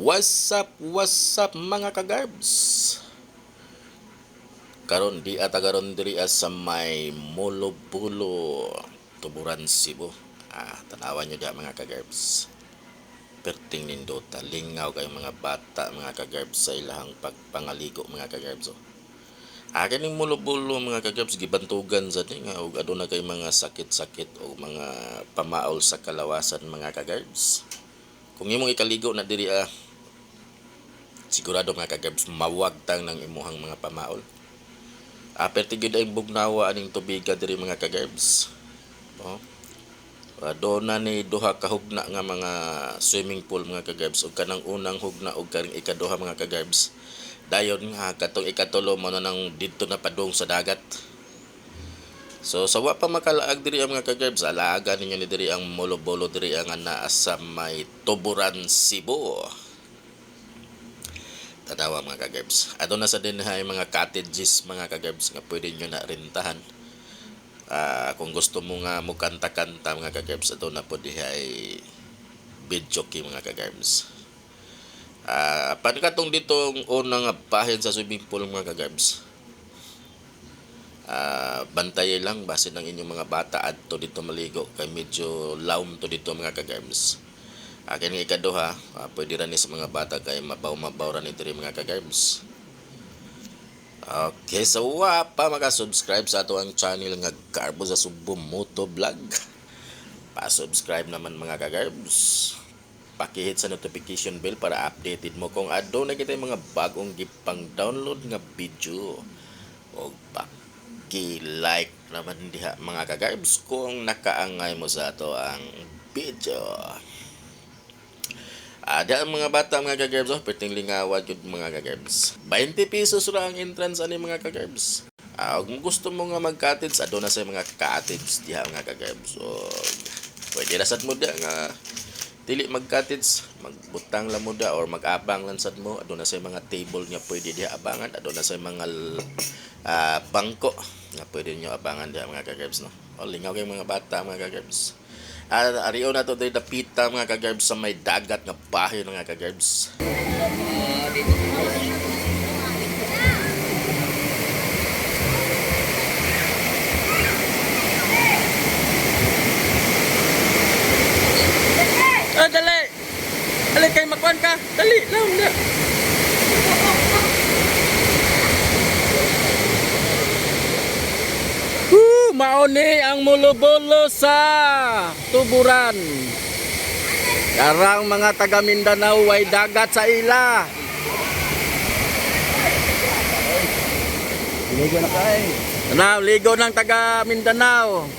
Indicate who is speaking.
Speaker 1: What's up mga kagarbs? Karon di atagaron diri sa may Molobulo, Tuburan, Cebu. Tanawan nyo diya mga kagarbs. Perting nindota, lingaw kay mga bata mga kagarbs sa ilahang pagpangaligo mga kagarbs. Kining Molobulo mga kagarbs gibantugan sa ni nga og aduna kay mga sakit-sakit o mga pamaol sa kalawasan mga kagarbs. Kung imong ikaligo na diri sigurado mga kagarbs mawagtang ng imuhang mga pamaol. Perti gyud ay bugnawa aning tubiga diri mga kagarbs. Doon na ni duha ka hugna nga mga swimming pool mga kagarbs ug kanang unang hugna ug kaning ikaduha mga kagarbs. Dayon nga katong ikatulo mo na nang didto na padung sa dagat. So sa wa pa makalaag diri ang mga kagarbs, alaagan ninyo ni diri ang Molobulo diri ang naa sa may Tuburan, Cebu. Tanawa mga kagarbs. Aduna sa din hay mga cottages mga kagarbs nga pwede nyo na rentahan. Kung gusto mo nga mo kanta-kanta mga kagarbs, aduna po dihay bidjoki mga kagarbs. Panikatong dito ang unang bahin sa swimming pool mga kagarbs. Bantay lang basin ng inyong mga bata adto dito maligo kay medyo lawm to dito mga kagarbs. Kini ikaduha, pwede ra ni sa mga bata kay mabaw ra ni diri mga kagarbs. Okay, so pa maka-subscribe sa ato ang channel nga Garbo sa Subo Moto Vlog. Pa-subscribe naman mga kagarbs. Paki-hit sa notification bell para updated mo kung adto na kita mga bagong gipang download nga video. O paki-like naman diha mga kagarbs kung nakaangay mo sa ato ang video. Ada mga bata mga kagarbs, perting lingawa jud mga kagarbs. 20 pesos ra ang entrance ani mga kagarbs. Kung gusto mo nga mag-cottage, aduna sa mga cottage diha mga kagarbs. So pwede ra sad mo nga dili mag-cottage, magbutang lang mo or mag-abang lang sad mo. Aduna sa mga table nga pwede diha abangan, aduna sa mga bangko nga pwede nyo abangan diha mga kagarbs no. O lingaw kay mga bata mga kagarbs. Ariyo na to dahil dapita mga kagarbs sa may dagat nga bahay mga kagarbs. Dali! Dali kay makuan ka! Dali! Lang na! Mauni ang Molobulo sa Tuburan. Karang mga taga Mindanao way dagat sa ila. Ligo na kay. Ligo ng taga Mindanao.